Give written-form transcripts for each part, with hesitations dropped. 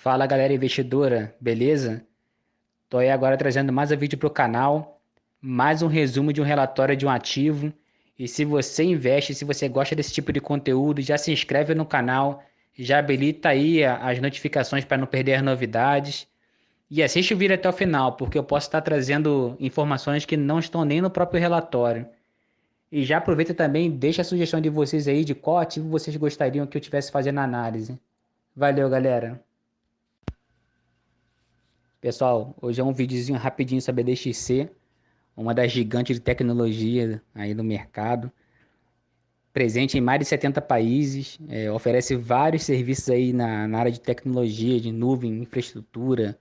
Fala galera investidora, beleza? Tô aí agora trazendo mais um vídeo para o canal, mais um resumo de um relatório de um ativo. E se você investe, se você gosta desse tipo de conteúdo, já se inscreve no canal, já habilita aí as notificações para não perder as novidades. E assiste o vídeo até o final, porque eu posso estar trazendo informações que não estão nem no próprio relatório. E já aproveita também, deixa a sugestão de vocês aí de qual ativo vocês gostariam que eu tivesse fazendo análise. Valeu, galera! Pessoal, hoje é um videozinho rapidinho sobre a DXC, uma das gigantes de tecnologia aí no mercado, presente em mais de 70 países, oferece vários serviços aí na área de tecnologia, de nuvem, infraestrutura,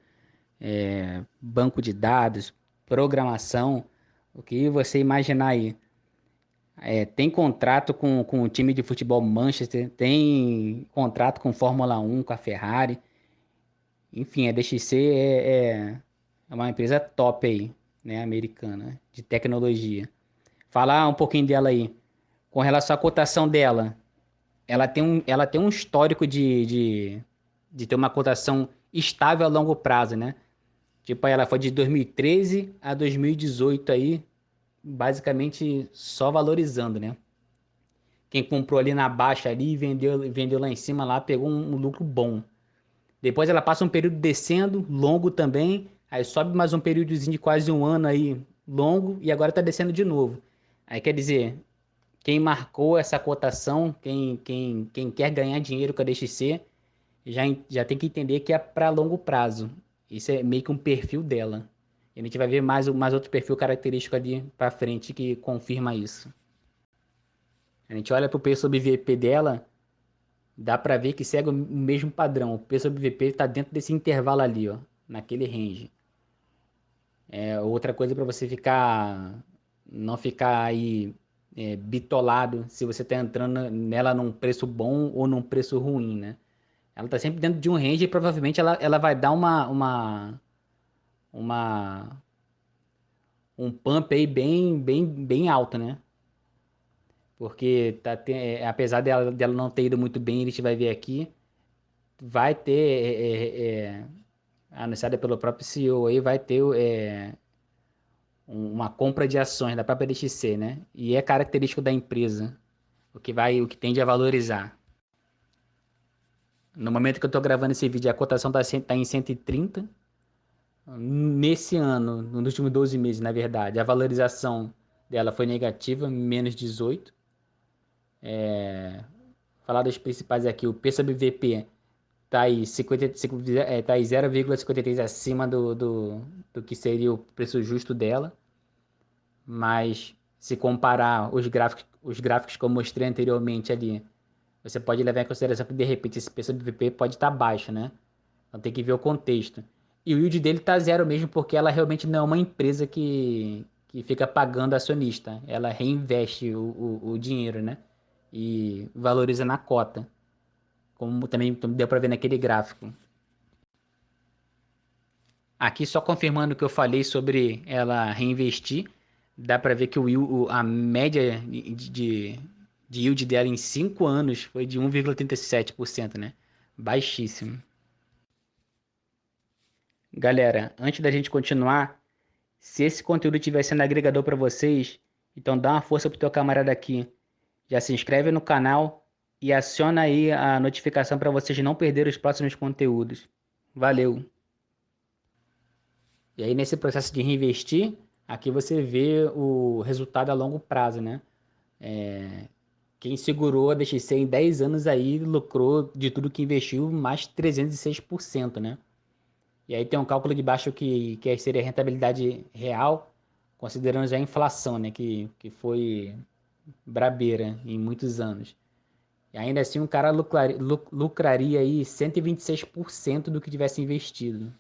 banco de dados, programação, o que você imaginar aí. Tem contrato com o time de futebol Manchester, tem contrato com Fórmula 1, com a Ferrari. Enfim, a DXC é uma empresa top aí, né, americana, de tecnologia. Falar um pouquinho dela aí. Com relação à cotação dela, ela tem um histórico de ter uma cotação estável a longo prazo, né? Tipo, ela foi de 2013 a 2018 aí, basicamente só valorizando, né? Quem comprou ali na baixa ali e vendeu lá em cima lá, pegou um lucro bom. Depois ela passa um período descendo, longo também, aí sobe mais um períodozinho de quase um ano aí, longo, e agora tá descendo de novo. Aí quer dizer, quem marcou essa cotação, quem quer ganhar dinheiro com a DXC, já tem que entender que é para longo prazo. Isso é meio que um perfil dela. E a gente vai ver mais outro perfil característico ali para frente que confirma isso. A gente olha para o preço sobre VP dela, dá para ver que segue o mesmo padrão. O preço sobre VP está dentro desse intervalo ali, ó, naquele range. Outra coisa para você não ficar aí bitolado se você está entrando nela num preço bom ou num preço ruim, né? Ela está sempre dentro de um range e provavelmente ela vai dar uma, um pump aí bem alto, né? Porque apesar dela não ter ido muito bem, a gente vai ver aqui, vai ter, anunciada pelo próprio CEO aí, vai ter uma compra de ações da própria DXC, né? E é característico da empresa, o que tende a valorizar. No momento que eu estou gravando esse vídeo, a cotação está em 130. Nesse ano, nos últimos 12 meses, na verdade, a valorização dela foi negativa, menos 18. Falar das principais aqui, o P sobre VP está aí, 55, tá aí 0,53 acima do que seria o preço justo dela. Mas se comparar os gráficos que eu mostrei anteriormente ali, você pode levar em consideração que de repente esse preço do VP pode estar baixo, né? Então tem que ver o contexto. E o yield dele tá zero mesmo porque ela realmente não é uma empresa que fica pagando acionista. Ela reinveste o dinheiro, né? E valoriza na cota. Como também deu para ver naquele gráfico. Aqui só confirmando o que eu falei sobre ela reinvestir, dá para ver que a média de yield dela em 5 anos foi de 1,37%, né? Baixíssimo. Galera, antes da gente continuar, se esse conteúdo estiver sendo agregador para vocês, então dá uma força pro teu camarada aqui. Já se inscreve no canal e aciona aí a notificação para vocês não perderem os próximos conteúdos. Valeu! E aí, nesse processo de reinvestir, aqui você vê o resultado a longo prazo, né? Quem segurou a DXC em 10 anos aí lucrou de tudo que investiu mais 306%, né? E aí tem um cálculo de baixo que seria a rentabilidade real, considerando já a inflação, né? Que foi brabeira em muitos anos. E ainda assim um cara lucraria aí 126% do que tivesse investido.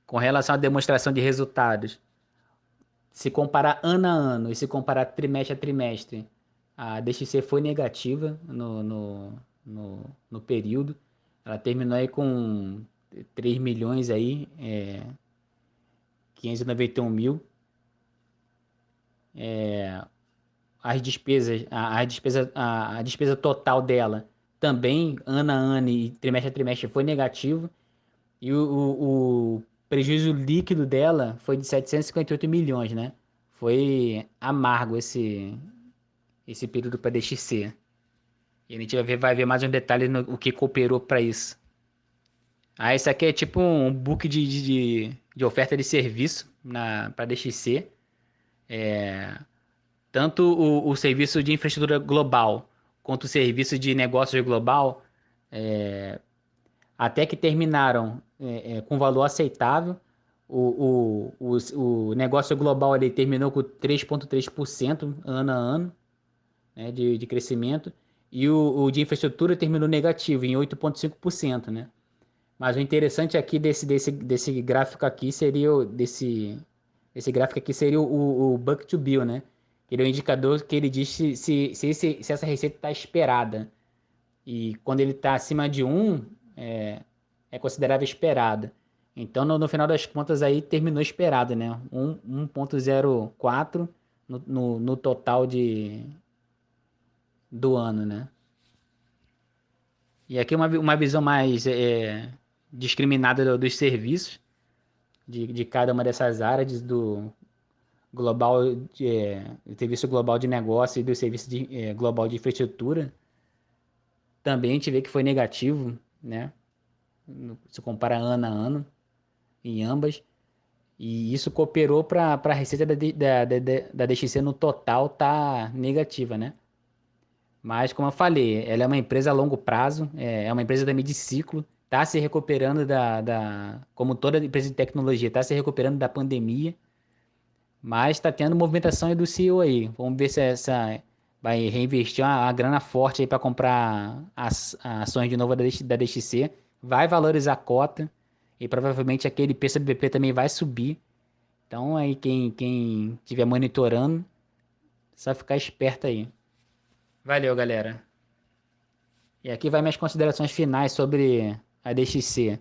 Com relação à demonstração de resultados, se comparar ano a ano e se comparar trimestre a trimestre, a DXC foi negativa no período. Ela terminou aí com 3 milhões aí, 591 mil. As despesas, a despesa total dela também, ano a ano e trimestre a trimestre, foi negativo. E o prejuízo líquido dela foi de 758 milhões, né? Foi amargo esse período para DXC. E a gente vai ver mais um detalhe no o que cooperou para isso. Ah, isso aqui é tipo um book de oferta de serviço para DXC. Tanto o serviço de infraestrutura global quanto o serviço de negócios global, até que terminaram com valor aceitável. O negócio global ele terminou com 3,3% ano a ano, né, de crescimento, e o de infraestrutura terminou negativo, em 8,5%, né? Mas o interessante aqui desse gráfico aqui seria esse gráfico aqui seria o Buck to Bill, né? Ele é um indicador que ele diz se essa receita está esperada. E quando ele está acima de 1, é considerável esperada. Então, no final das contas, aí terminou esperado, né? 1,04 no total do ano, né? E aqui uma visão mais discriminada dos serviços de cada uma dessas áreas do global do serviço global de negócio e do serviço global de infraestrutura. Também a gente vê que foi negativo, né? Se compara ano a ano em ambas. E isso cooperou para a receita da DXC no total tá negativa, né? Mas, como eu falei, ela é uma empresa a longo prazo, é uma empresa também de ciclo, está se recuperando como toda empresa de tecnologia, está se recuperando da pandemia, mas está tendo movimentação aí do CEO aí. Vamos ver se essa vai reinvestir uma grana forte aí para comprar ações de novo da DXC, vai valorizar a cota e provavelmente aquele PCBP também vai subir. Então aí quem estiver monitorando, só ficar esperto aí. Valeu, galera. E aqui vai minhas considerações finais sobre a DXC.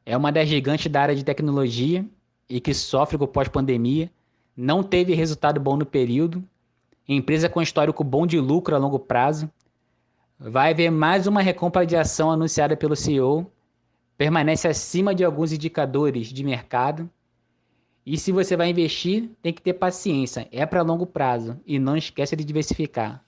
É uma das gigantes da área de tecnologia e que sofre com o pós-pandemia. Não teve resultado bom no período. Empresa com histórico bom de lucro a longo prazo. Vai haver mais uma recompra de ação anunciada pelo CEO. Permanece acima de alguns indicadores de mercado. E se você vai investir, tem que ter paciência. É para longo prazo. E não esqueça de diversificar.